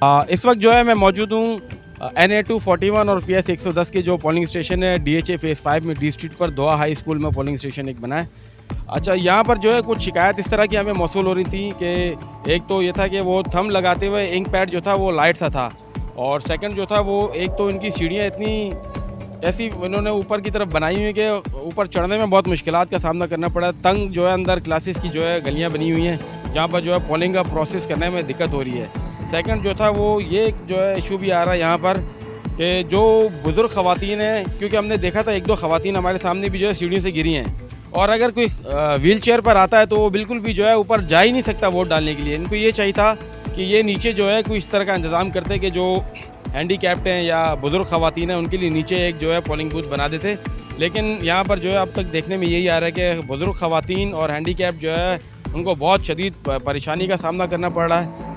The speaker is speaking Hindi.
इस वक्त जो है मैं मौजूद हूँ NA241 और PS 110 के जो पोलिंग स्टेशन है DHA फेज़ 5 में डी स्ट्रीट पर दोहा हाई स्कूल में पोलिंग स्टेशन एक बना है। अच्छा, यहाँ पर जो है कुछ शिकायत इस तरह की हमें मौसूल हो रही थी कि एक तो ये था कि वो थंब लगाते हुए इंक पैड जो था वो लाइट सा था, और सेकंड जो था वो एक तो इनकी सीढ़ियाँ इतनी ऐसी इन्होंने ऊपर की तरफ बनाई हुई है कि ऊपर चढ़ने में बहुत मुश्किलात का सामना करना पड़ा। तंग जो है अंदर क्लासेस की जो है गलियाँ बनी हुई हैं जहाँ पर जो है पोलिंग का प्रोसेस करने में दिक्कत हो रही है। सेकंड जो था वो ये जो है इशू भी आ रहा है यहाँ पर कि जो बुज़ुर्ग ख़वातीन हैं, क्योंकि हमने देखा था एक दो ख़वातीन हमारे सामने भी जो है सीढ़ियों से गिरी हैं, और अगर कोई व्हील चेयर पर आता है तो वो बिल्कुल भी जो है ऊपर जा ही नहीं सकता वोट डालने के लिए। इनको ये चाहिए था कि ये नीचे जो है कोई इस तरह का इंतज़ाम करते कि जो हैंडीकैप्ड हैं या बुज़ुर्ग ख़वातीन हैं उनके लिए नीचे एक जो है पोलिंग बूथ बना देते। लेकिन यहाँ पर जो है अब तक देखने में यही आ रहा है कि बुज़ुर्ग ख़वातीन और हैंडीकैप्ड जो है उनको बहुत शदीद परेशानी का सामना करना पड़ रहा है।